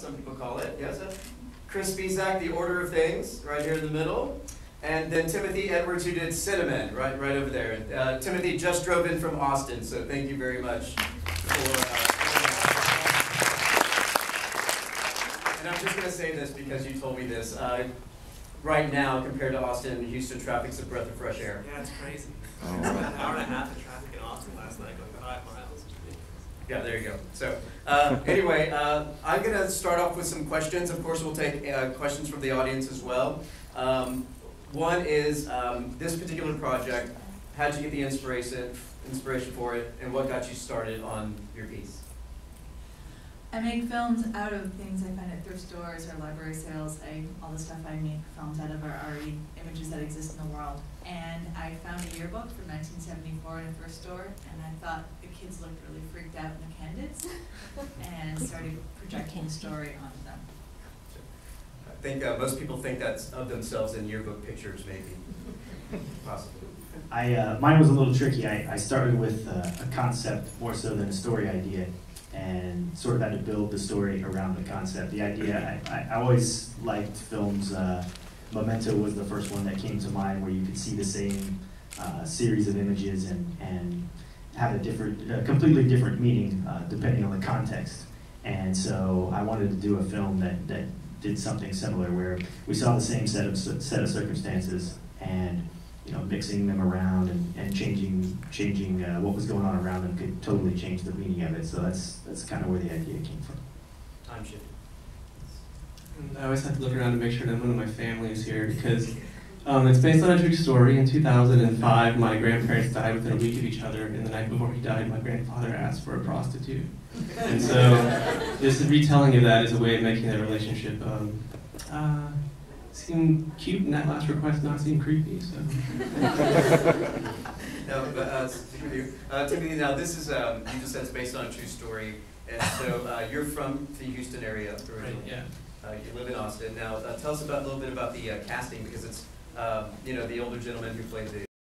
some people call it. Yes, Chris Spisak, The Order of Things, right here in the middle. And then Timothy Edwards, who did Cinnamon, right over there. Timothy just drove in from Austin, so thank you very much for and I'm just going to say this because you told me this. Right now, compared to Austin and Houston, traffic's a breath of fresh air. Yeah, it's crazy. I spent an hour and a half of traffic in Austin last night going 5 miles. Yeah, there you go. So anyway, I'm going to start off with some questions. Of course, we'll take questions from the audience as well. One is this particular project, how did you get the inspiration for it, and what got you started on your piece? I make films out of things I find at thrift stores or library sales. All the stuff I make films out of are already images that exist in the world. And I found a yearbook from 1974 in a thrift store, and I thought the kids looked really freaked out in the candids, and started projecting the story onto them. I think most people think that's of themselves in yearbook pictures, maybe. Possibly. Mine was a little tricky. I started with a concept more so than a story idea, and sort of had to build the story around the concept. The idea, I always liked films. Memento was the first one that came to mind, where you could see the same series of images and have a completely different meaning depending on the context. And so I wanted to do a film that did something similar, where we saw the same set of circumstances, and mixing them around and changing what was going on around them could totally change the meaning of it. So that's kind of where the idea came from. Time shift. I always have to look around to make sure none of my family is here, because it's based on a true story. In 2005, my grandparents died within a week of each other, and the night before he died, my grandfather asked for a prostitute. And so this retelling of that is a way of making that relationship seem cute, and that last request not seem creepy. So. No, but Timothy, now this is you just said it's based on a true story, and so you're from the Houston area originally. Right, yeah. You live in Austin. Now tell us a little bit about the casting, because it's the older gentleman who played the